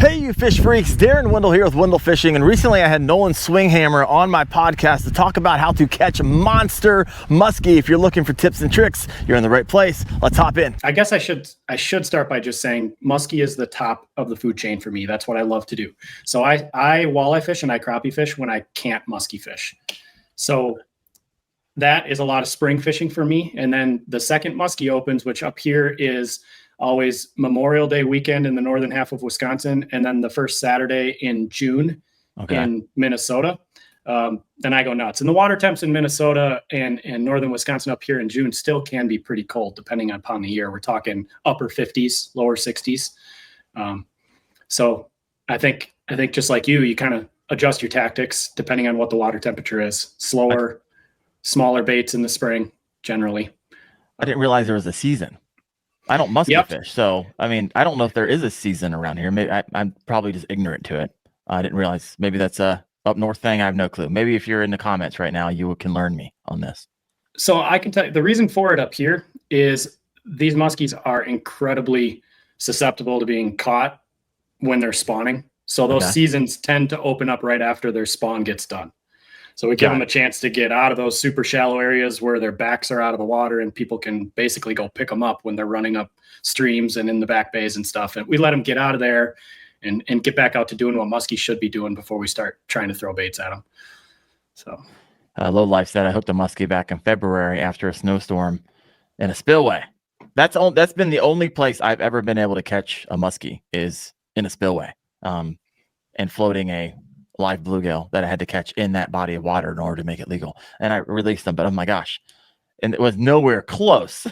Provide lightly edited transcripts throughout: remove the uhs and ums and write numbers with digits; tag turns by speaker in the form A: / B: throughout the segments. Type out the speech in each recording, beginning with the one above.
A: Hey, you fish freaks, Daren Wendell here with Wendell Fishing, and recently I had Nolan Swinghammer on my podcast to talk about how to catch monster muskie. If you're looking for tips and tricks, you're in the right place. Let's hop in.
B: I guess I should start by just saying muskie is the top of the food chain for me. That's what I love to do. So I walleye fish and I crappie fish when I can't muskie fish. So that is a lot of spring fishing for me. And then the second muskie opens, which up here is always Memorial Day weekend in the northern half of Wisconsin, and then the first Saturday in June in Minnesota. Then I go nuts. And the water temps in Minnesota and northern Wisconsin up here in June still can be pretty cold depending upon the year. We're talking upper 50s, lower 60s. So I think just like you kind of adjust your tactics depending on what the water temperature is. Slower, smaller baits in the spring generally.
A: I didn't realize there was a season. I don't musky fish, so I mean, I don't know if there is a season around here. Maybe I'm probably just ignorant to it. I didn't realize. Maybe that's a up north thing. I have no clue. Maybe if you're in the comments right now, you can learn me on this.
B: So I can tell you the reason for it up here is these muskies are incredibly susceptible to being caught when they're spawning. So those seasons tend to open up right after their spawn gets done. So we give them a chance to get out of those super shallow areas where their backs are out of the water and people can basically go pick them up when they're running up streams and in the back bays and stuff. And we let them get out of there and get back out to doing what muskie should be doing before we start trying to throw baits at them. So
A: Low Life said I hooked a muskie back in February after a snowstorm in a spillway. That's been the only place I've ever been able to catch a muskie is in a spillway, and floating a live bluegill that I had to catch in that body of water in order to make it legal. And I released them, but oh my gosh. And it was nowhere close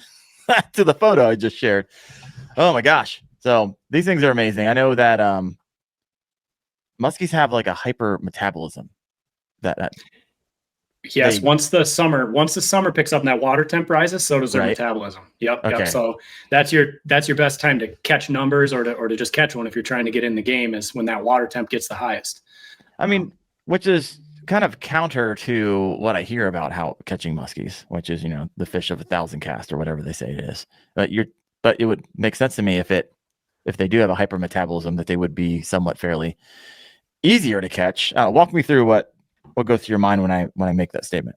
A: to the photo I just shared. Oh my gosh. So these things are amazing. I know that muskies have like a hyper metabolism.
B: Yes, once the summer picks up and that water temp rises, so does their metabolism. Yep. So that's your best time to catch numbers or to just catch one if you're trying to get in the game is when that water temp gets the highest.
A: I mean, which is kind of counter to what I hear about how catching muskies, which is, the fish of 1,000 cast or whatever they say it is. But it would make sense to me if they do have a hypermetabolism that they would be somewhat fairly easier to catch. Walk me through what goes through your mind when I make that statement.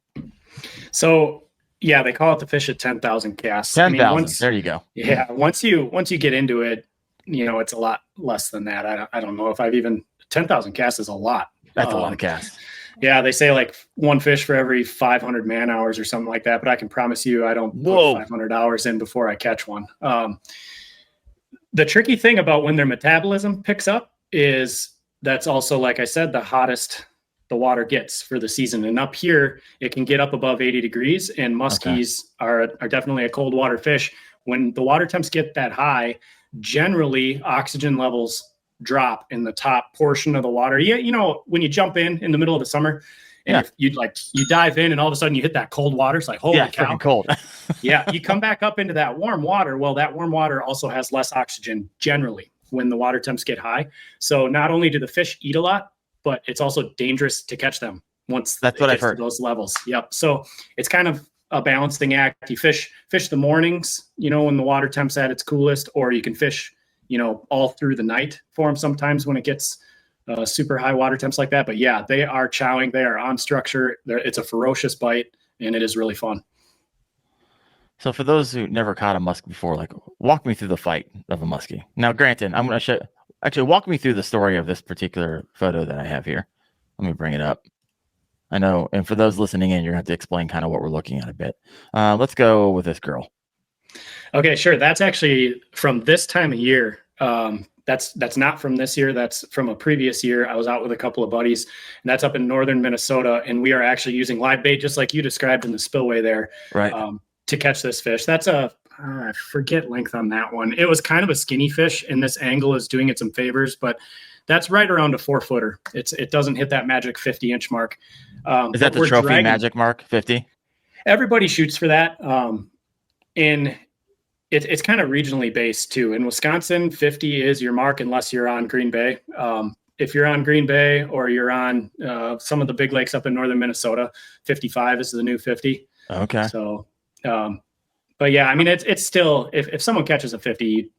B: So yeah, they call it the fish at 10,000 casts.
A: 10,000. There you go.
B: Yeah. Once you get into it, it's a lot less than that. I don't know if I've even 10,000 casts is a lot.
A: That's a lot of casts.
B: Yeah, they say like one fish for every 500 man hours or something like that. But I can promise you, I don't put 500 hours in before I catch one. The tricky thing about when their metabolism picks up is that's also, like I said, the hottest the water gets for the season. And up here, it can get up above 80 degrees. And muskies are definitely a cold water fish. When the water temps get that high, generally oxygen levels drop in the top portion of the water. When you jump in the middle of the summer and you dive in and all of a sudden you hit that cold water. It's like, holy cow.
A: Cold.
B: Yeah. You come back up into that warm water. Well, that warm water also has less oxygen generally when the water temps get high. So not only do the fish eat a lot, but it's also dangerous to catch them once
A: that's what I've heard.
B: Those levels. Yep. So it's kind of a balancing act. You fish the mornings, when the water temp's at its coolest, or you can fish all through the night for them sometimes when it gets super high water temps like that. But yeah, they are chowing. They are on structure. It's a ferocious bite, and it is really fun.
A: So for those who never caught a muskie before, walk me through the fight of a muskie. Now, granted, I'm going to walk me through the story of this particular photo that I have here. Let me bring it up. I know, and for those listening in, you're going to have to explain kind of what we're looking at a bit. Let's go with this girl.
B: Okay, sure. That's actually from this time of year. That's not from this year. That's from a previous year. I was out with a couple of buddies, and that's up in northern Minnesota. And we are actually using live bait, just like you described in the spillway there, to catch this fish. That's I forget length on that one. It was kind of a skinny fish, and this angle is doing it some favors, but that's right around a 4-footer. It doesn't hit that magic 50-inch mark.
A: Is that the trophy magic mark, 50? Everybody
B: shoots for that. And it's kind of regionally based too. In Wisconsin, 50 is your mark unless you're on Green Bay. If you're on Green Bay or you're on some of the big lakes up in northern Minnesota, 55 is the new 50.
A: Okay.
B: So, but yeah, I mean, it's still, if someone catches a 50,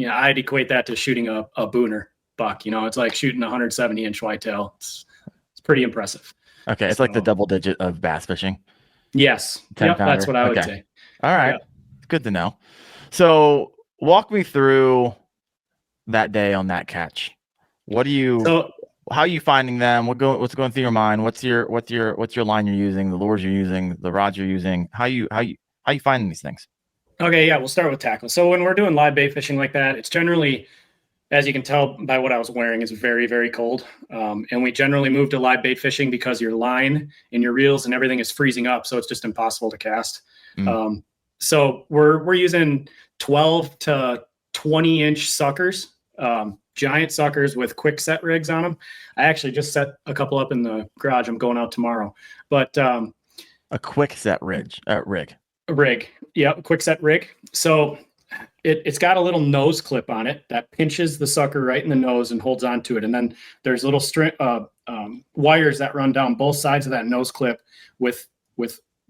B: I'd equate that to shooting a booner buck. You know, it's like shooting a 170-inch whitetail. It's pretty impressive.
A: Okay, it's like the double digit of bass fishing.
B: Yes.
A: 10
B: Yep, that's
A: pounder.
B: what I would
A: Okay.
B: say.
A: All right.
B: Yep.
A: Good to know. So walk me through that day on that catch. What do you how are you finding them? What's going through your mind? What's your line you're using, the lures you're using, the rods you're using? How you finding these things?
B: Okay, yeah, we'll start with tackle. So when we're doing live bait fishing like that, it's generally, as you can tell by what I was wearing, is very, very cold. And we generally move to live bait fishing because your line and your reels and everything is freezing up, so it's just impossible to cast. So we're using 12 to 20-inch suckers, giant suckers with quick set rigs on them. I actually just set a couple up in the garage. I'm going out tomorrow. But
A: a quick set rig.
B: Yeah, quick set rig. So it's got a little nose clip on it that pinches the sucker right in the nose and holds onto it. And then there's little wires that run down both sides of that nose clip with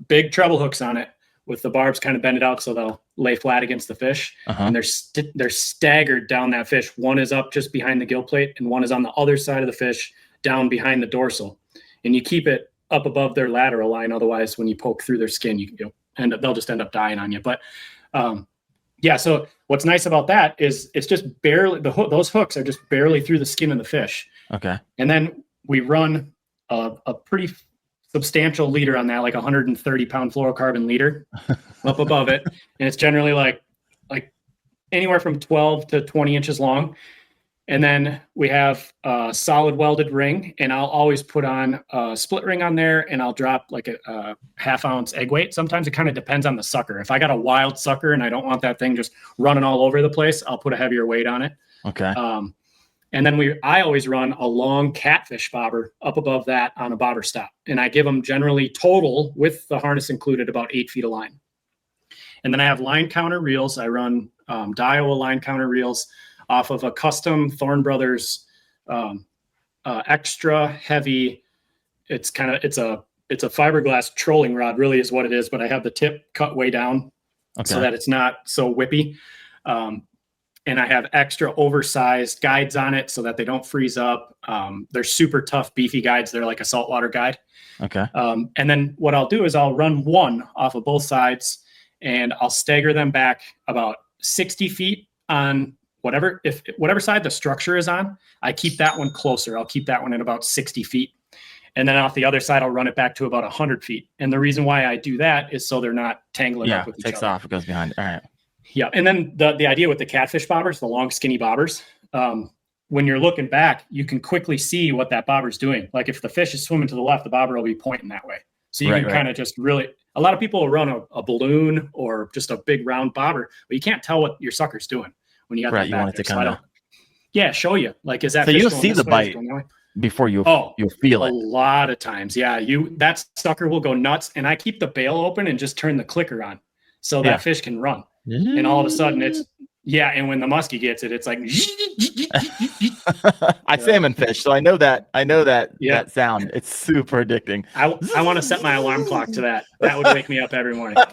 B: big treble hooks on it, with the barbs kind of bended out so they'll lay flat against the fish. And they're staggered down that fish. One is up just behind the gill plate, and one is on the other side of the fish down behind the dorsal. And you keep it up above their lateral line. Otherwise, when you poke through their skin, they'll just end up dying on you. But yeah, so what's nice about that is it's just barely, those hooks are just barely through the skin of the fish.
A: Okay.
B: And then we run a pretty substantial leader on that, like 130-pound fluorocarbon leader up above it. And it's generally like anywhere from 12 to 20 inches long. And then we have a solid welded ring, and I'll always put on a split ring on there, and I'll drop like a half-ounce egg weight. Sometimes it kind of depends on the sucker. If I got a wild sucker and I don't want that thing just running all over the place, I'll put a heavier weight on it.
A: Okay.
B: And then I always run a long catfish bobber up above that on a bobber stop. And I give them generally total, with the harness included, about 8 feet of line. And then I have line counter reels. I run Daiwa line counter reels off of a custom Thorn Brothers extra heavy. It's a fiberglass trolling rod, really is what it is, but I have the tip cut way down so that it's not so whippy. And I have extra oversized guides on it so that they don't freeze up. They're super tough, beefy guides. They're like a saltwater guide. Okay. And then what I'll do is I'll run one off of both sides, and I'll stagger them back about 60 feet on whatever side the structure is on. I keep that one closer. I'll keep that one at about 60 feet. And then off the other side, I'll run it back to about 100 feet. And the reason why I do that is so they're not tangling up with each other. Yeah, it takes off.
A: It goes behind. All right.
B: Yeah. And then the idea with the catfish bobbers, the long, skinny bobbers, when you're looking back, you can quickly see what that bobber's doing. Like if the fish is swimming to the left, the bobber will be pointing that way. So you can kind of just really, a lot of people will run a balloon or just a big round bobber, but you can't tell what your sucker's doing when you got that.
A: You want it to kind of,
B: show you. Like, is that
A: so you'll see the bite before you'll feel it.
B: A lot of times. Yeah. That sucker will go nuts, and I keep the bail open and just turn the clicker on so that fish can run. And all of a sudden and when the muskie gets it, it's like,
A: I salmon fish, so I know that that sound. It's super addicting.
B: I want to set my alarm clock to that. That would wake me up every morning.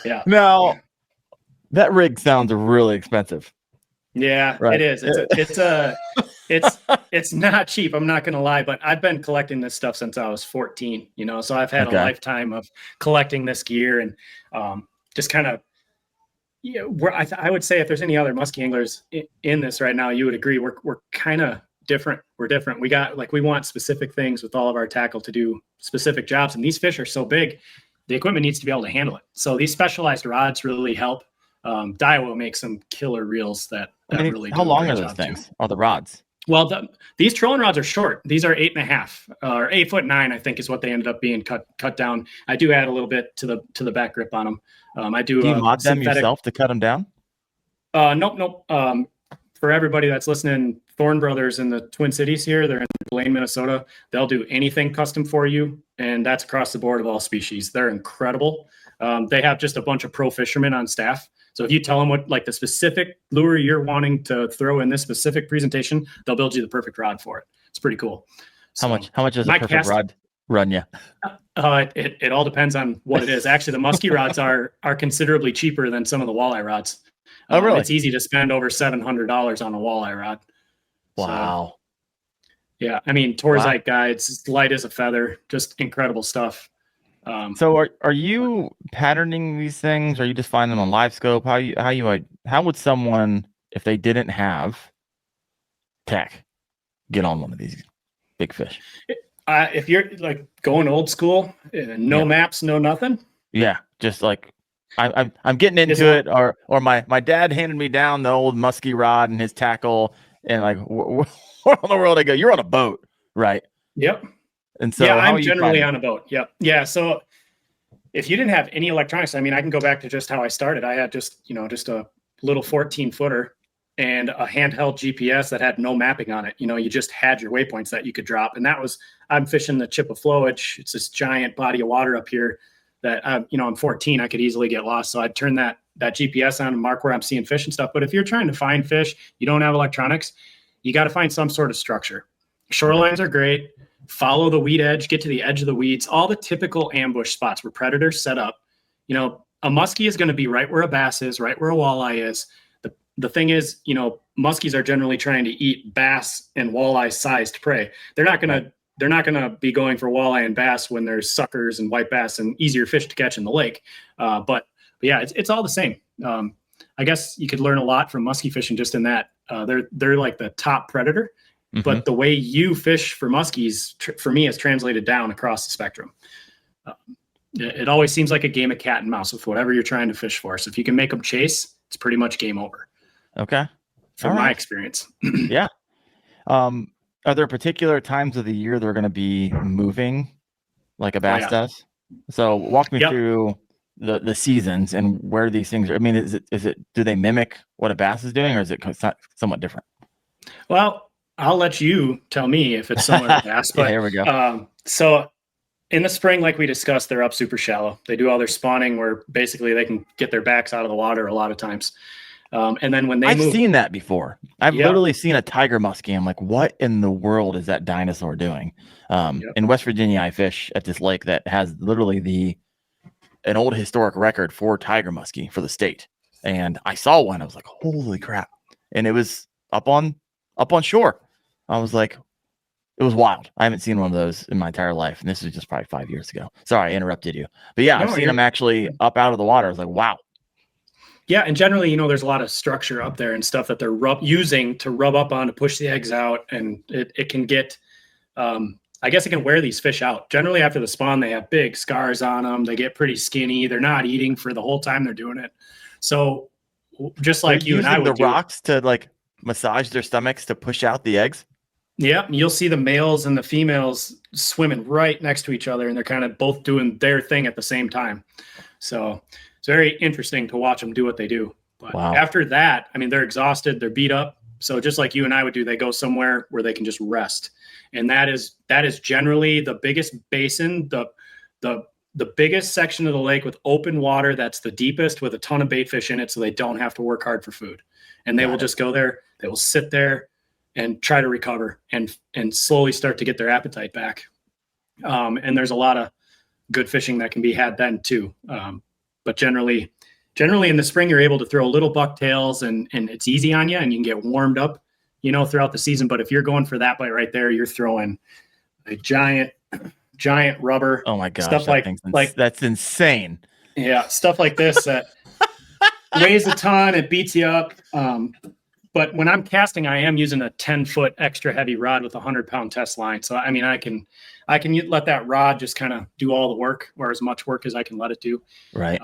B: Yeah.
A: Now that rig sounds really expensive.
B: Yeah, right. It is. It's not cheap. I'm not going to lie, but I've been collecting this stuff since I was 14, so I've had a lifetime of collecting this gear, and just kind of, I would say if there's any other musky anglers in this right now, you would agree we're kind of different. We're different. We want specific things with all of our tackle to do specific jobs, and these fish are so big, the equipment needs to be able to handle it. So these specialized rods really help. Daiwa makes some killer reels that really. How long
A: are those things? Oh, the rods.
B: Well, these trolling rods are short. These are 8.5 or 8'9", I think, is what they ended up being cut down. I do add a little bit to the back grip on them. I do.
A: Do you mod them yourself to cut them down?
B: Nope. For everybody that's listening, Thorn Brothers in the Twin Cities here, they're in Blaine, Minnesota. They'll do anything custom for you, and that's across the board of all species. They're incredible. They have just a bunch of pro fishermen on staff. So if you tell them what, like, the specific lure you're wanting to throw in this specific presentation, they'll build you the perfect rod for it. It's pretty cool. So
A: how much does a perfect rod run you?
B: It all depends on what it is. Actually, the musky rods are considerably cheaper than some of the walleye rods.
A: Oh, really?
B: It's easy to spend over $700 on a walleye rod.
A: Wow.
B: Yeah, I mean, Torzite guides, light as a feather, just incredible stuff.
A: So are you patterning these things? Or are you just finding them on live scope? How would someone, if they didn't have tech, get on one of these big fish?
B: If you're like going old school, no maps, no nothing.
A: Yeah, just like I'm getting into it, or my dad handed me down the old musky rod and his tackle, and like where in the world I go? You're on a boat, right?
B: Yep.
A: And so
B: I'm generally on a boat. Yep. Yeah. So if you didn't have any electronics, I mean, I can go back to just how I started. I had just a little 14-footer and a handheld GPS that had no mapping on it. You just had your waypoints that you could drop. And I'm fishing the Chip of Flowage. It's this giant body of water up here that, I'm 14, I could easily get lost. So I'd turn that GPS on and mark where I'm seeing fish and stuff. But if you're trying to find fish, you don't have electronics, you got to find some sort of structure. Shorelines are great. Follow the weed edge, get to the edge of the weeds, all the typical ambush spots where predators set up. A muskie is going to be right where a bass is, right where a walleye is. The thing is, muskies are generally trying to eat bass and walleye sized prey. They're not going to be going for walleye and bass when there's suckers and white bass and easier fish to catch in the lake. But yeah, it's all the same. I guess you could learn a lot from musky fishing just in that they're like the top predator. Mm-hmm. But the way you fish for muskies, for me, is translated down across the spectrum. It always seems like a game of cat and mouse with whatever you're trying to fish for. So if you can make them chase, it's pretty much game over.
A: Okay.
B: From my experience.
A: Yeah. Are there particular times of the year they're going to be moving like a bass does? So walk me through the seasons and where these things are. I mean, is it do they mimic what a bass is doing, or is it somewhat different?
B: Well, I'll let you tell me if it's similar to bass. But
A: here we go.
B: So in the spring, like we discussed, they're up super shallow. They do all their spawning where basically they can get their backs out of the water a lot of times. And then when I've
A: seen that before. I've literally seen a tiger muskie. I'm like, what in the world is that dinosaur doing? In West Virginia, I fish at this lake that has literally an old historic record for tiger muskie for the state. And I saw one. I was like, holy crap. And it was up on shore. I was like, it was wild. I haven't seen one of those in my entire life. And this was just probably 5 years ago. Sorry, I interrupted you. But yeah, I've seen them actually up out of the water. I was like, wow.
B: Yeah. And generally, there's a lot of structure up there and stuff that they're using to rub up on to push the eggs out. And it can get, I guess it can wear these fish out. Generally, after the spawn, they have big scars on them. They get pretty skinny. They're not eating for the whole time they're doing it. So just like you and I would
A: do. The rocks to like massage their stomachs to push out the eggs.
B: Yeah, you'll see the males and the females swimming right next to each other, and they're kind of both doing their thing at the same time. So it's very interesting to watch them do what they do. But after that, I mean, they're exhausted, they're beat up. So just like you and I would do, they go somewhere where they can just rest. And that is generally the biggest basin, the biggest section of the lake with open water that's the deepest with a ton of bait fish in it, so they don't have to work hard for food. And they will just go there, they will sit there and try to recover and slowly start to get their appetite back. And there's a lot of good fishing that can be had then too. But generally in the spring, you're able to throw little bucktails and it's easy on you and you can get warmed up, throughout the season. But if you're going for that bite right there, you're throwing a giant rubber.
A: Oh my gosh.
B: Stuff like
A: that's insane.
B: Yeah. Stuff like this that weighs a ton. It beats you up. But when I'm casting, I am using a 10-foot extra heavy rod with a 100-pound test line. So, I mean, I can let that rod just kind of do all the work, or as much work as I can let it do.
A: Right.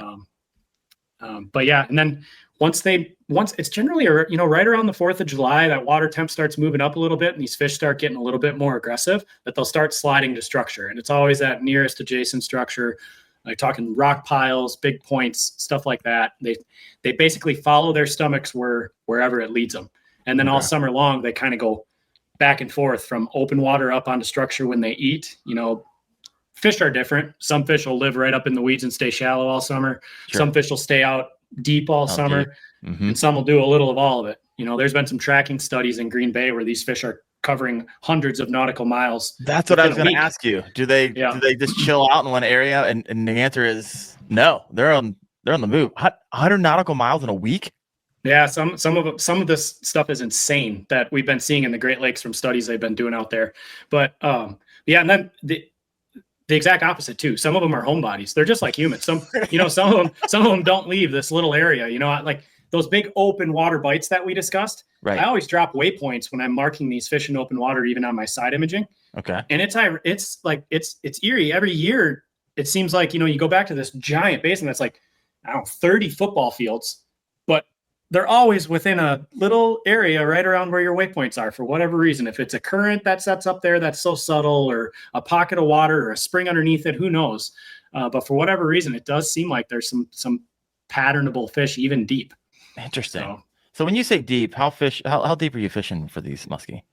B: But yeah, and then once it's generally, right around the 4th of July, that water temp starts moving up a little bit and these fish start getting a little bit more aggressive, that they'll start sliding to structure. And it's always that nearest adjacent structure, like talking rock piles, big points, stuff like that. They basically follow their stomachs wherever it leads them. And then all summer long, they kind of go back and forth from open water up onto structure when they eat. Fish are different. Some fish will live right up in the weeds and stay shallow all summer. Sure. Some fish will stay out deep all summer. Mm-hmm. And some will do a little of all of it. There's been some tracking studies in Green Bay where these fish are covering hundreds of nautical miles.
A: That's what I was going to ask you. Do they just chill out in one area? And the answer is no. They're on the move. 100 nautical miles in a week?
B: Yeah, some of this stuff is insane that we've been seeing in the Great Lakes from studies they've been doing out there. But yeah, and then the exact opposite too. Some of them are homebodies. They're just like humans. Some of them don't leave this little area. Like those big open water bites that we discussed.
A: Right.
B: I always drop waypoints when I'm marking these fish in open water, even on my side imaging.
A: Okay.
B: And it's eerie. Every year it seems like, you go back to this giant basin that's like, I don't know, 30 football fields, but they're always within a little area right around where your waypoints are for whatever reason. If it's a current that sets up there that's so subtle, or a pocket of water or a spring underneath it, who knows? But for whatever reason, it does seem like there's some patternable fish even deep.
A: Interesting. So when you say deep, how deep are you fishing for these muskie?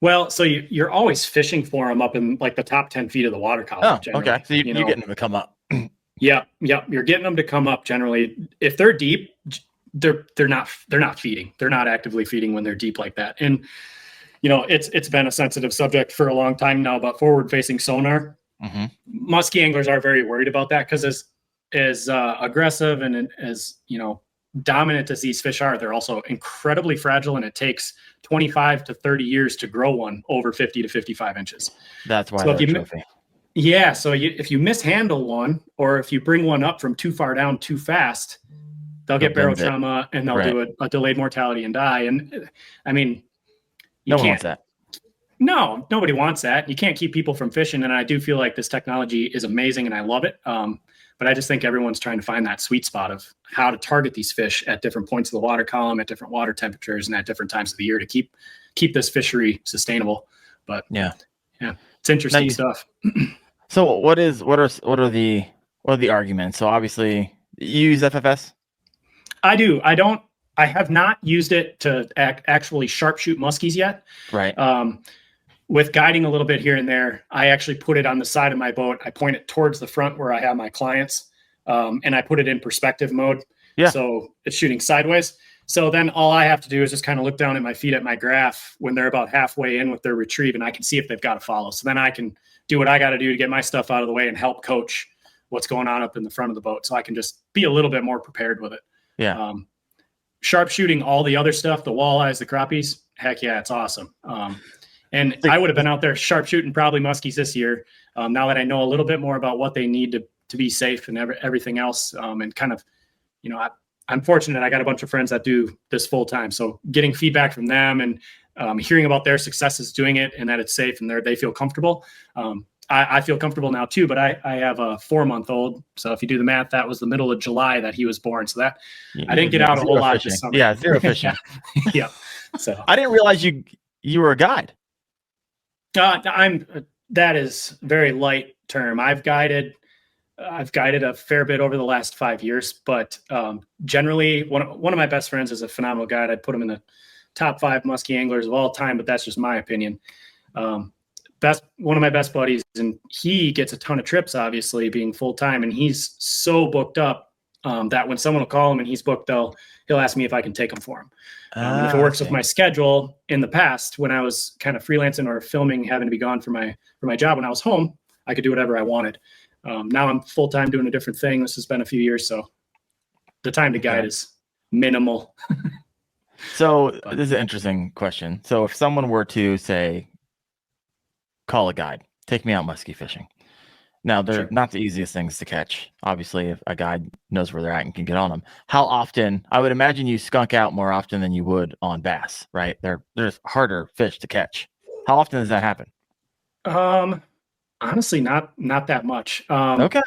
B: Well, so you're always fishing for them up in like the top 10 feet of the water column.
A: Oh, okay. So you're getting them to come up.
B: Yeah. You're getting them to come up generally. If they're deep, they're not feeding. They're not actively feeding when they're deep like that. And it's been a sensitive subject for a long time now about forward facing sonar. Mm-hmm. Muskie anglers are very worried about that because as aggressive and as dominant as these fish are, they're also incredibly fragile, and it takes 25 to 30 years to grow one over 50 to 55 inches.
A: That's why they're a trophy.
B: Yeah. So if you mishandle one, or if you bring one up from too far down too fast, they'll get barotrauma and they'll do a delayed mortality and die. And I mean,
A: no one wants that.
B: No, nobody wants that. You can't keep people from fishing. And I do feel like this technology is amazing and I love it. But I just think everyone's trying to find that sweet spot of how to target these fish at different points of the water column, at different water temperatures, and at different times of the year to keep this fishery sustainable. But yeah, it's interesting stuff.
A: So what are the arguments? So obviously you use FFS?
B: I do. I have not used it to actually sharpshoot muskies yet.
A: Right.
B: With guiding a little bit here and there, I actually put it on the side of my boat. I point it towards the front where I have my clients, and I put it in perspective mode. Yeah. So it's shooting sideways. So then all I have to do is just kind of look down at my feet at my graph when they're about halfway in with their retrieve, and I can see if they've got to follow. So then I can do what I got to do to get my stuff out of the way and help coach what's going on up in the front of the boat. So I can just be a little bit more prepared with it.
A: Yeah.
B: Sharpshooting all the other stuff, the walleyes, the crappies, heck yeah, it's awesome. And I would have been out there sharpshooting probably muskies this year. Now that I know a little bit more about what they need to be safe and everything else, and kind of, I'm fortunate. I got a bunch of friends that do this full time. So getting feedback from them and hearing about their successes doing it and that it's safe and they feel comfortable. I feel comfortable now too, but I have a 4-month-old. So if you do the math, that was the middle of July that he was born. So that I didn't get out a whole lot this summer.
A: Yeah, zero fishing.
B: Yeah. So
A: I didn't realize you were a guide.
B: That is very light term. I've guided a fair bit over the last 5 years, but generally one of my best friends is a phenomenal guide. I'd put him in the top 5 muskie anglers of all time, but that's just my opinion. One of my best buddies, and he gets a ton of trips, obviously being full time, and he's so booked up that when someone will call him and he's booked, he'll ask me if I can take him for him. And if it works with my schedule, in the past when I was kind of freelancing or filming, having to be gone for my job when I was home, I could do whatever I wanted. Now I'm full time doing a different thing. This has been a few years, so the time to guide is minimal.
A: So this is an interesting question. So if someone were to say, call a guide, take me out musky fishing. Now, they're not the easiest things to catch. Obviously, if a guide knows where they're at and can get on them. How often? I would imagine you skunk out more often than you would on bass, right? There's harder fish to catch. How often does that happen?
B: Honestly, not that much.
A: Okay.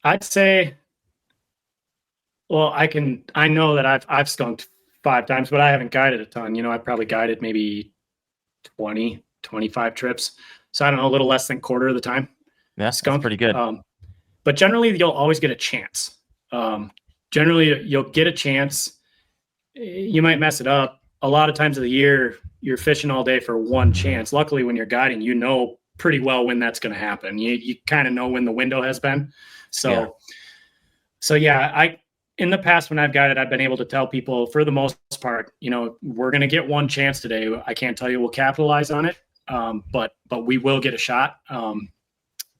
B: I'd say, well, I know that I've skunked 5 times, but I haven't guided a ton. I've probably guided maybe 20, 25 trips. So I don't know, a little less than quarter of the time.
A: Yeah, skunk, pretty good.
B: But generally, you'll always get a chance. Generally, you'll get a chance. You might mess it up. A lot of times of the year, you're fishing all day for one chance. Luckily, when you're guiding, you know pretty well when that's going to happen. You kind of know when the window has been. So in the past, when I've guided, I've been able to tell people, for the most part, we're going to get one chance today. I can't tell you we'll capitalize on it, but we will get a shot.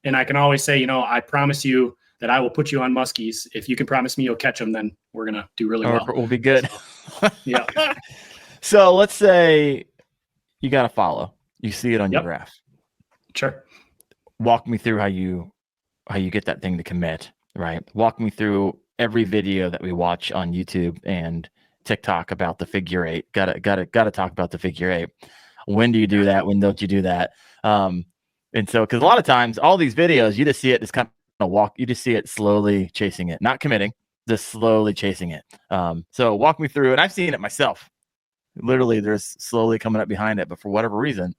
B: And I can always say, I promise you that I will put you on muskies. If you can promise me you'll catch them, then we're going to do really well.
A: We'll be good.
B: So, yeah.
A: So let's say you got to follow. You see it on your graph.
B: Sure.
A: Walk me through how you get that thing to commit, right? Walk me through every video that we watch on YouTube and TikTok about the figure eight. Gotta talk about the figure eight. When do you do that? When don't you do that? And so, because a lot of times, all these videos, you just see it just kind of walk. You just see it slowly chasing it, not committing, just slowly chasing it. So walk me through, and I've seen it myself. Literally, they're slowly coming up behind it, but for whatever reason,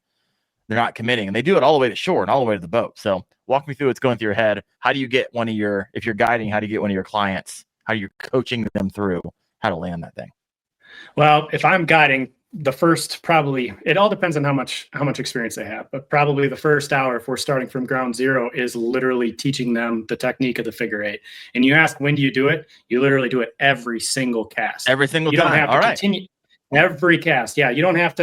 A: they're not committing, and they do it all the way to shore and all the way to the boat. So walk me through what's going through your head. How do you get if you're guiding, how do you get one of your clients, how you're coaching them through how to land that thing?
B: Well, if I'm guiding, the first, probably, it all depends on how much experience they have, but probably the first hour, if we're starting from ground zero, is literally teaching them the technique of the figure eight. And you ask, when do you do it? You literally do it every single cast.
A: Every single
B: time.
A: You don't
B: have to continue. Every cast. Yeah. You don't have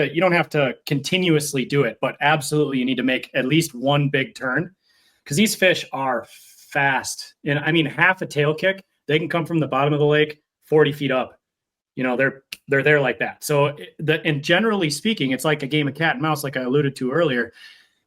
B: to continuously do it, but absolutely you need to make at least one big turn, because these fish are fast. And I mean, half a tail kick, they can come from the bottom of the lake 40 feet up. They're there like that. So and generally speaking, it's like a game of cat and mouse, like I alluded to earlier.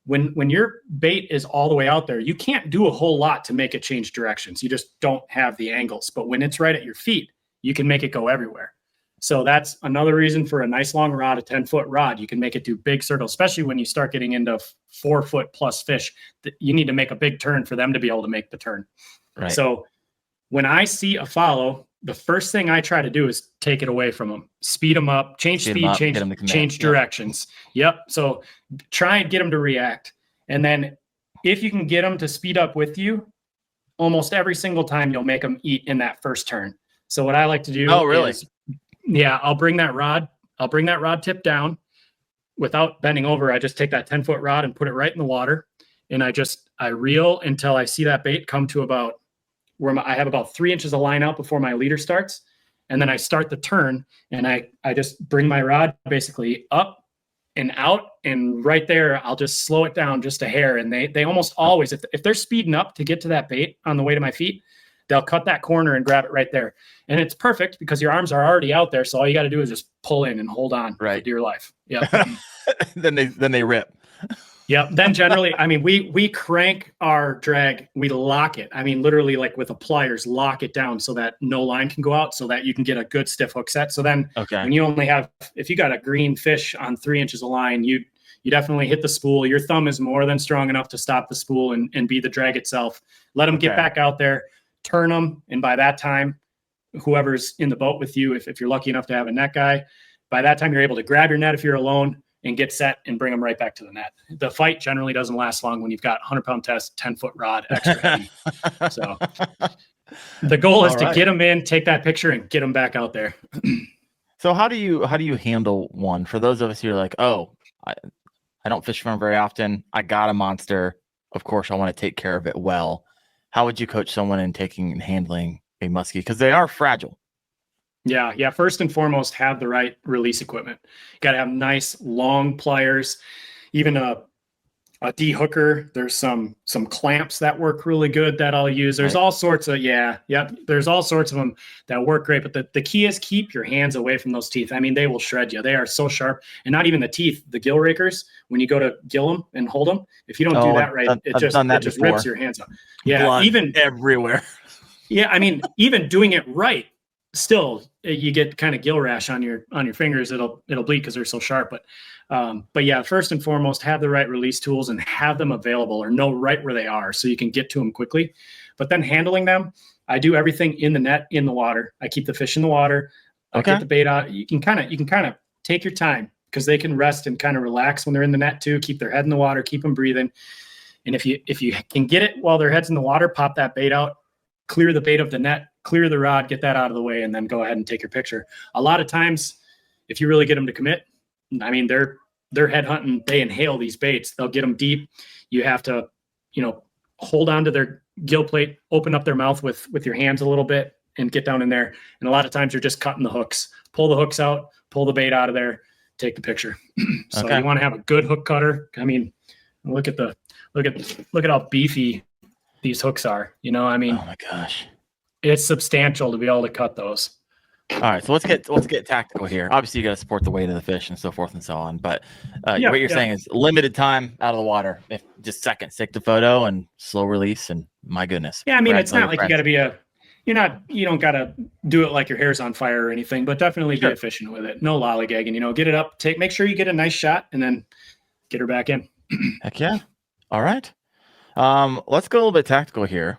B: When your bait is all the way out there, you can't do a whole lot to make it change directions. You just don't have the angles. But when it's right at your feet, you can make it go everywhere. So that's another reason for a nice long rod, a 10-foot rod. You can make it do big circles, especially when you start getting into 4-foot plus fish. You need to make a big turn for them to be able to make the turn. Right. So when I see a follow, the first thing I try to do is take it away from them, speed them up, change speed, change directions. Yep. So try and get them to react. And then if you can get them to speed up with you, almost every single time you'll make them eat in that first turn. So what I like to do is, I'll bring that rod tip down without bending over. I just take that 10-foot rod and put it right in the water. And I reel until I see that bait come to about where I have about 3 inches of line out before my leader starts. And then I start the turn, and I just bring my rod basically up and out, and right there, I'll just slow it down just a hair. And they almost always, if they're speeding up to get to that bait on the way to my feet, they'll cut that corner and grab it right there. And it's perfect because your arms are already out there. So all you got to do is just pull in and hold on for dear life. Yeah.
A: then they rip.
B: Yeah. Then generally, I mean, we crank our drag, we lock it. I mean, literally like with the pliers, lock it down so that no line can go out, so that you can get a good stiff hook set. So then when you only have, if you got a green fish on 3 inches of line, you definitely hit the spool. Your thumb is more than strong enough to stop the spool and be the drag itself. Let them get back out there, turn them. And by that time, whoever's in the boat with you, if you're lucky enough to have a net guy, by that time, you're able to grab your net if you're alone and get set and bring them right back to the net. The fight generally doesn't last long when you've got 100-pound test, 10-foot rod, extra heavy. So the goal is to get them in, take that picture, and get them back out there.
A: So how do you handle one? For those of us who are like, I don't fish for them very often. I got a monster. Of course, I want to take care of it well. How would you coach someone in taking and handling a muskie? Because they are fragile.
B: Yeah. First and foremost, have the right release equipment. You got to have nice long pliers, even a de-hooker. There's some clamps that work really good that I'll use. There's all sorts of, there's all sorts of them that work great. But the key is keep your hands away from those teeth. I mean, they will shred you. They are so sharp. And not even the teeth, the gill rakers, when you go to gill them and hold them, if you don't do that right, it just rips your hands up. Yeah.
A: Blood even everywhere.
B: Yeah. I mean, even doing it right, still you get kind of gill rash on your fingers. It'll bleed because they're so sharp. But yeah, first and foremost, have the right release tools and have them available, or know right where they are so you can get to them quickly. But then handling them, I do everything in the net, in the water. I keep the fish in the water. I get the bait out. You can kind of take your time, because they can rest and kind of relax when they're in the net too. Keep their head in the water, keep them breathing. And if you can get it while their head's in the water, pop that bait out, clear the bait of the net, clear the rod, get that out of the way, and then go ahead and take your picture. A lot of times, if you really get them to commit, I mean, they're head hunting. They inhale these baits. They'll get them deep. You have to, hold on to their gill plate, open up their mouth with your hands a little bit, and get down in there. And a lot of times you're just cutting the hooks. Pull the hooks out, pull the bait out of there, take the picture. So you want to have a good hook cutter. I mean, look at how beefy these hooks are. You know, I mean,
A: Oh my gosh.
B: it's substantial to be able to cut those.
A: All right, so let's get tactical here. Obviously, you got to support the weight of the fish and so forth and so on. But what you're saying is limited time out of the water, if just seconds, take the photo and slow release, and my goodness.
B: Yeah, I mean, it's not like you got to be you don't got to do it like your hair's on fire or anything, but definitely be efficient with it. No lollygagging, you know, get it up, make sure you get a nice shot, and then get her back in.
A: Heck yeah. All right. Let's go a little bit tactical here.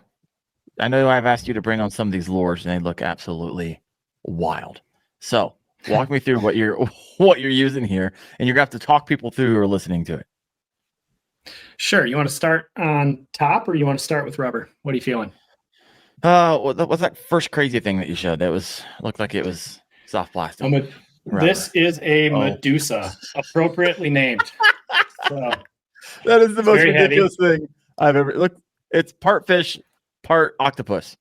A: I know I've asked you to bring on some of these lures, and they look absolutely wild. So walk me through what you're using here, and you're gonna have to talk people through who are listening to it.
B: Sure. You want to start on top, or you want to start with rubber? What are you feeling?
A: What's that first crazy thing that you showed? That looked like it was soft plastic.
B: This is a Medusa, appropriately named. So,
A: that is the most ridiculous thing I've ever looked. It's part fish, part octopus.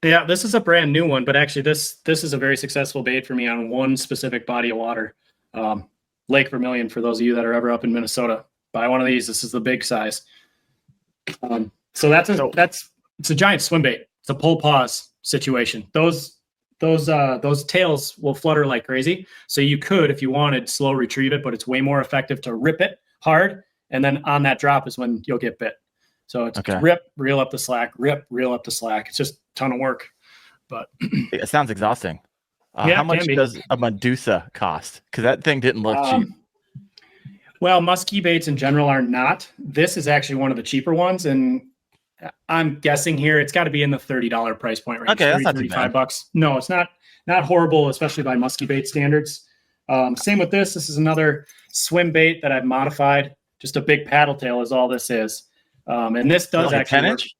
B: Yeah, this is a brand new one, but actually this is a very successful bait for me on one specific body of water. Lake Vermilion, for those of you that are ever up in Minnesota. Buy one of these. This is the big size. So it's a giant swim bait. It's a pull pause situation. Those tails will flutter like crazy. So you could, if you wanted, slow retrieve it, but it's way more effective to rip it hard. And then on that drop is when you'll get bit. So it's rip, reel up the slack, rip, reel up the slack. It's just a ton of work. But
A: it sounds exhausting. How much does a Medusa cost? Because that thing didn't look cheap.
B: Well, musky baits in general are not. This is actually one of the cheaper ones, and I'm guessing here it's got to be in the $30 price point range.
A: Okay, that's not too bad.
B: $35. No, it's not horrible, especially by musky bait standards. Same with this. This is another swim bait that I've modified. Just a big paddle tail is all this is. And this does
A: like
B: actually
A: 10 inch?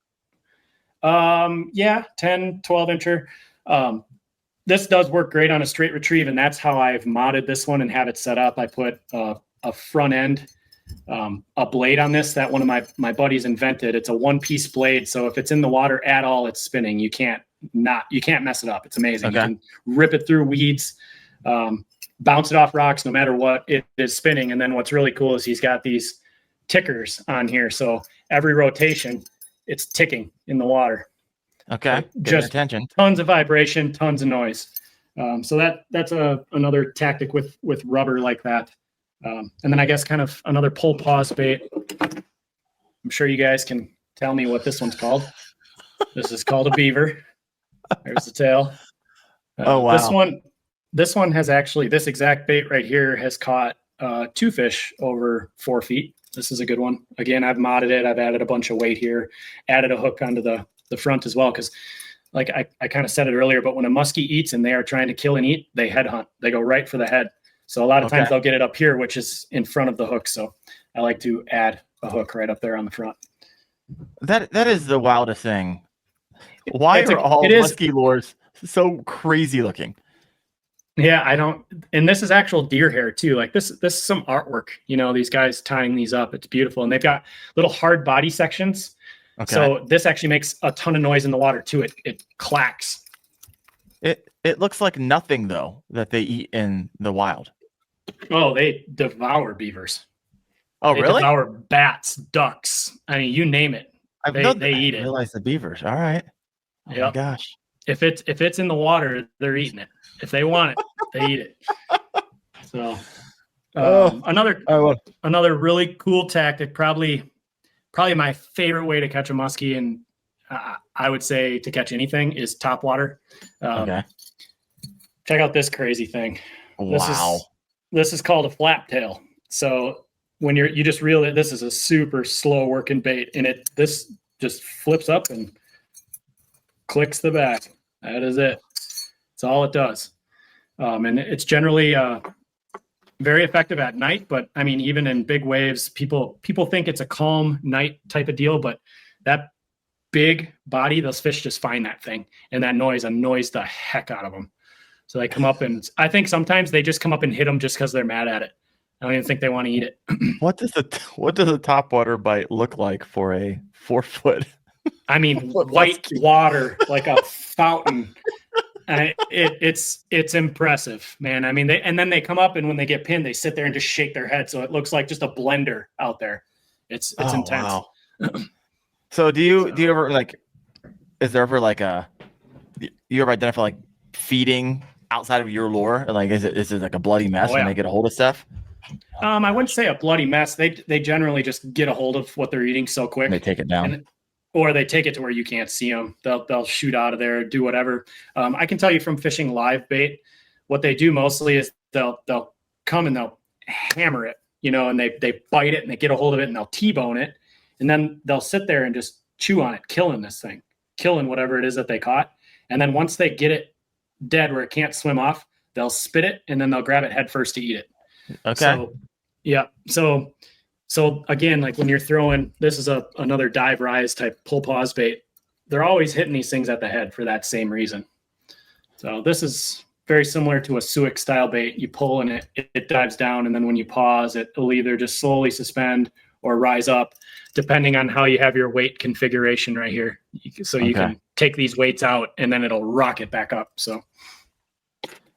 B: Yeah, 10, 12 incher. This does work great on a straight retrieve, and that's how I've modded this one and have it set up. I put a front end, a blade on this that one of my buddies invented. It's a one-piece blade, so if it's in the water at all, it's spinning. You can't mess it up. It's amazing. Okay. You can rip it through weeds, bounce it off rocks, no matter what, it is spinning. And then what's really cool is he's got these tickers on here, so every rotation, it's ticking in the water.
A: Okay,
B: just attention. Tons of vibration, tons of noise. So that's another tactic with rubber like that. And then I guess kind of another pull pause bait. I'm sure you guys can tell me what this one's called. This is called a beaver. There's the tail.
A: Oh wow!
B: This one has actually, this exact bait right here has caught 2 fish over 4 feet. This is a good one. Again, I've modded it. I've added a bunch of weight here, added a hook onto the front as well, because like I kind of said it earlier, but when a muskie eats and they are trying to kill and eat, they head hunt. They go right for the head. So a lot of times they'll get it up here, which is in front of the hook. So I like to add a hook right up there on the front.
A: That is the wildest thing. Why are all musky lures so crazy looking?
B: Yeah, I don't. And this is actual deer hair too. Like this is some artwork. You know, these guys tying these up. It's beautiful, and they've got little hard body sections. Okay. So this actually makes a ton of noise in the water too. It clacks.
A: It looks like nothing though that they eat in the wild.
B: Oh, they devour beavers.
A: Oh, really?
B: They devour bats, ducks. I mean, you name it. They eat it. I
A: realize the beavers. All right. Oh my gosh.
B: If it's in the water, they're eating it. If they want it, they eat it. So another really cool tactic, probably my favorite way to catch a muskie, and I would say to catch anything, is top water. Okay. Check out this crazy thing.
A: Wow.
B: This is called a flap tail. So when you just reel it, this is a super slow working bait, and this just flips up and clicks the back. That is it. That's all it does. And it's generally very effective at night, but I mean, even in big waves, people think it's a calm night type of deal, but that big body, those fish just find that thing, and that noise annoys the heck out of them. So they come up, and I think sometimes they just come up and hit them just because they're mad at it. I don't even think they want to eat it.
A: What does a topwater bite look like for a 4 foot?
B: I mean, white water like a fountain. It's impressive, man. I mean, then they come up, and when they get pinned, they sit there and just shake their head, so it looks like just a blender out there. It's intense. Wow.
A: So do you ever like? Is there ever like you ever identify like feeding outside of your lure? Like, is it like a bloody mess when they get a hold of stuff?
B: I wouldn't say a bloody mess. They generally just get a hold of what they're eating so quick.
A: And they take it down.
B: Or they take it to where you can't see them. They'll shoot out of there, do whatever. I can tell you from fishing live bait, what they do mostly is they'll come and they'll hammer it, and they bite it and they get a hold of it and they'll T-bone it. And then they'll sit there and just chew on it, killing this thing, killing whatever it is that they caught. And then once they get it dead where it can't swim off, they'll spit it and then they'll grab it head first to eat it.
A: Okay.
B: So, yeah. So again, like when you're throwing, this is another dive rise type pull pause bait. They're always hitting these things at the head for that same reason. So this is very similar to a Suic style bait. You pull and it dives down, and then when you pause, it'll either just slowly suspend or rise up, depending on how you have your weight configuration right here. So you can take these weights out and then it'll rocket back up. So.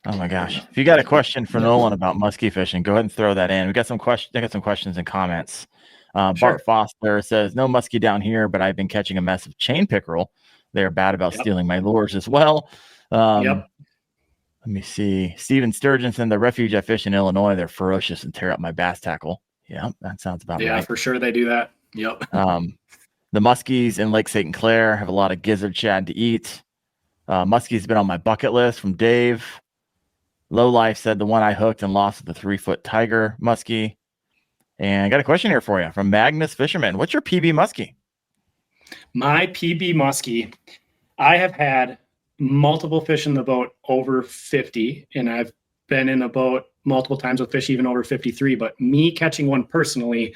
A: Oh my gosh! If you got a question for Nolan about musky fishing, go ahead and throw that in. We got some questions. I got some questions and comments.
B: Sure.
A: Bart Foster says, "No musky down here, but I've been catching a mess of chain pickerel. They are bad about stealing my lures as well." Let me see. Steven Sturgeon, the refuge I fish in Illinois, they're ferocious and tear up my bass tackle. Yeah, that sounds about right.
B: Yeah, for sure they do that. Yep.
A: The muskies in Lake St. Clair have a lot of gizzard shad to eat. Muskie's been on my bucket list from Dave. Low Life said the one I hooked and lost with the 3-foot tiger muskie. And I got a question here for you from Magnus Fisherman. What's your PB muskie?
B: My PB muskie, I have had multiple fish in the boat over 50, and I've been in a boat multiple times with fish even over 53. But me catching one personally,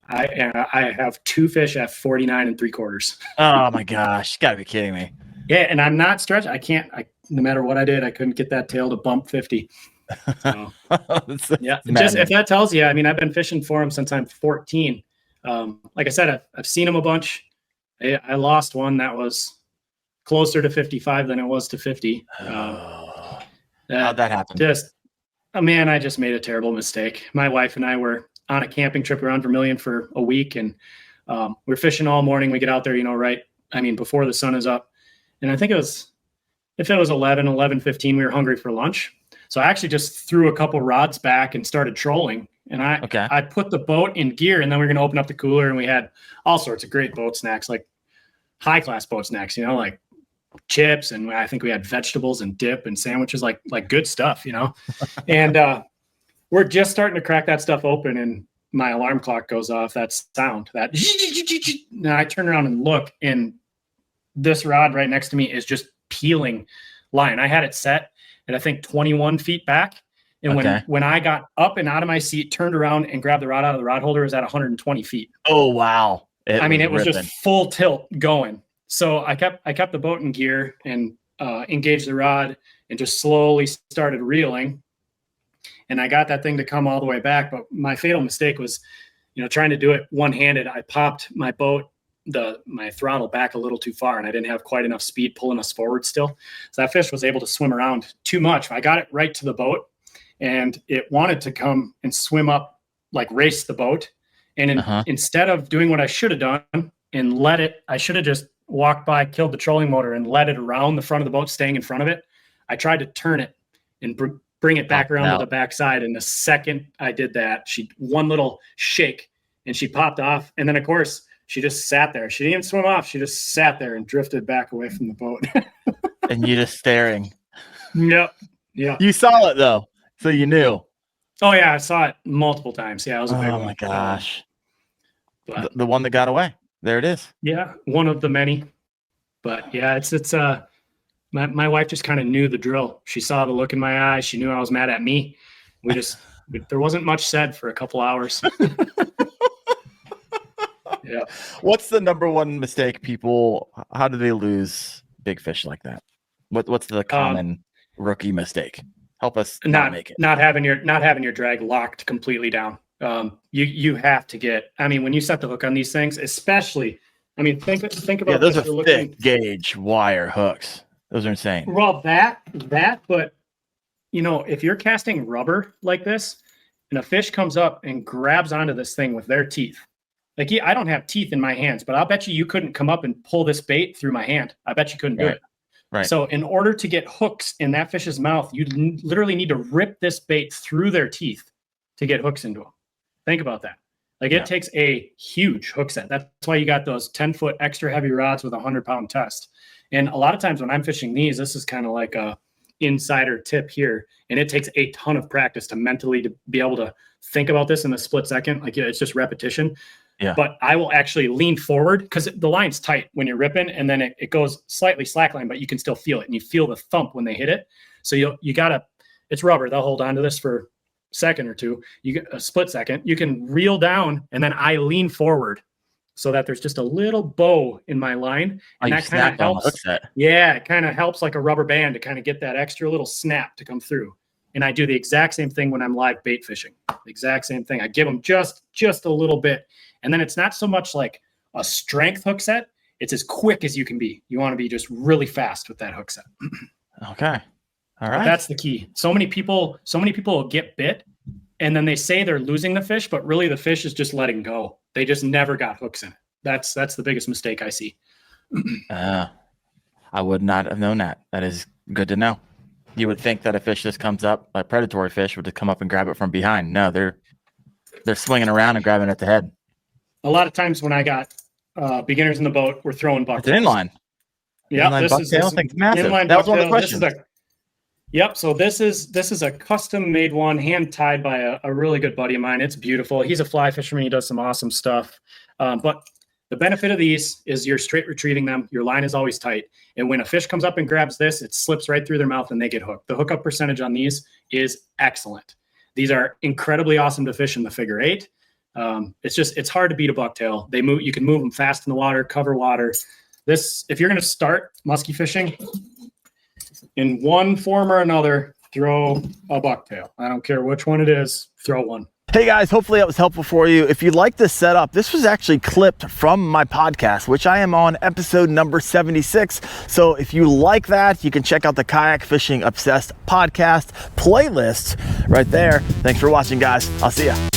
B: I have 2 fish at 49 3/4.
A: Oh my gosh, you gotta be kidding me.
B: Yeah, and I'm not stretched. No matter what I did, I couldn't get that tail to bump 50. So, yeah, just if that tells you, I mean, I've been fishing for them since I'm 14. Like I said, I've seen them a bunch. I lost one that was closer to 55 than it was to 50.
A: How'd that happen?
B: I just made a terrible mistake. My wife and I were on a camping trip around Vermilion for a week, and we're fishing all morning. We get out there, before the sun is up. And I think if it was 11:15, we were hungry for lunch. So I actually just threw a couple rods back and started trolling. And I put the boat in gear, and then we were going to open up the cooler, and we had all sorts of great boat snacks, like high-class boat snacks, like chips. And I think we had vegetables and dip and sandwiches, like good stuff, And we're just starting to crack that stuff open, and my alarm clock goes off. That sound, now I turn around and look, and this rod right next to me is just peeling line. I had it set at I think 21 feet back. And when I got up and out of my seat, turned around and grabbed the rod out of the rod holder, it was at 120 feet.
A: Oh, wow.
B: It was just full tilt going. So I kept the boat in gear and engaged the rod and just slowly started reeling. And I got that thing to come all the way back. But my fatal mistake was, trying to do it one-handed. I popped my boat, my throttle back a little too far, and I didn't have quite enough speed pulling us forward still. So that fish was able to swim around too much. I got it right to the boat, and it wanted to come and swim up, like race the boat. And instead of doing what I should have done and I should have just walked by, killed the trolling motor, and let it around the front of the boat, staying in front of it. I tried to turn it and bring it back around to the backside. And the second I did that, one little shake and she popped off. And then of course she just sat there. She didn't even swim off. She just sat there and drifted back away from the boat.
A: And you just staring.
B: Yep. Yeah.
A: You saw it though, so you knew.
B: Oh yeah, I saw it multiple times. Yeah, it was a big one.
A: Oh my gosh. But the one that got away. There it is.
B: Yeah, one of the many. But yeah, it's my wife just kind of knew the drill. She saw the look in my eyes. She knew I was mad at me. There wasn't much said for a couple hours. Yeah.
A: What's the number one mistake how do they lose big fish like that? What's the common rookie mistake? Help us not make it.
B: Not having your drag locked completely down. You have to get, when you set the hook on these things, especially, think about,
A: yeah, those are thick gauge wire hooks. Those are insane.
B: Well, but if you're casting rubber like this and a fish comes up and grabs onto this thing with their teeth, Like, I don't have teeth in my hands, but I'll bet you couldn't come up and pull this bait through my hand. I bet you couldn't do it.
A: Right.
B: So in order to get hooks in that fish's mouth, you literally need to rip this bait through their teeth to get hooks into them. Think about that. Like, it takes a huge hook set. That's why you got those 10-foot extra heavy rods with a 100-pound test. And a lot of times when I'm fishing these, this is kind of like a insider tip here. And it takes a ton of practice to mentally to be able to think about this in a split second. Like, it's just repetition.
A: Yeah.
B: But I will actually lean forward because the line's tight when you're ripping, and then it goes slightly slackline, but you can still feel it, and you feel the thump when they hit it. So you gotta, it's rubber. They'll hold on to this for a second or two. You get a split second. You can reel down, and then I lean forward so that there's just a little bow in my line, and that kind of helps. Yeah, it kind of helps like a rubber band to kind of get that extra little snap to come through. And I do the exact same thing when I'm live bait fishing. The exact same thing. I give them just a little bit. And then it's not so much like a strength hook set. It's as quick as you can be. You want to be just really fast with that hook set.
A: Okay. All right.
B: But that's the key. So many people will get bit and then they say they're losing the fish, but really the fish is just letting go. They just never got hooks in it. That's the biggest mistake I see.
A: I would not have known that. That is good to know. You would think that a fish just comes up, a predatory fish would just come up and grab it from behind. No, they're swinging around and grabbing at the head.
B: A lot of times when I got beginners in the boat, we're throwing bucktails.
A: It's an inline.
B: Yeah,
A: inline
B: this is
A: massive.
B: Inline
A: that was one of the
B: bucktail.
A: questions.
B: Yep. So this is a custom made one, hand tied by a really good buddy of mine. It's beautiful. He's a fly fisherman. He does some awesome stuff. But the benefit of these is you're straight retrieving them. Your line is always tight. And when a fish comes up and grabs this, it slips right through their mouth and they get hooked. The hookup percentage on these is excellent. These are incredibly awesome to fish in the figure 8. It's hard to beat a bucktail. You can move them fast in the water, cover water. If you're going to start musky fishing in one form or another, throw a bucktail. I don't care which one it is, throw one.
C: Hey guys, hopefully that was helpful for you. If you like this setup, this was actually clipped from my podcast, which I am on episode number 76. So if you like that, you can check out the Kayak Fishing Obsessed podcast playlist right there. Thanks for watching, guys. I'll see ya.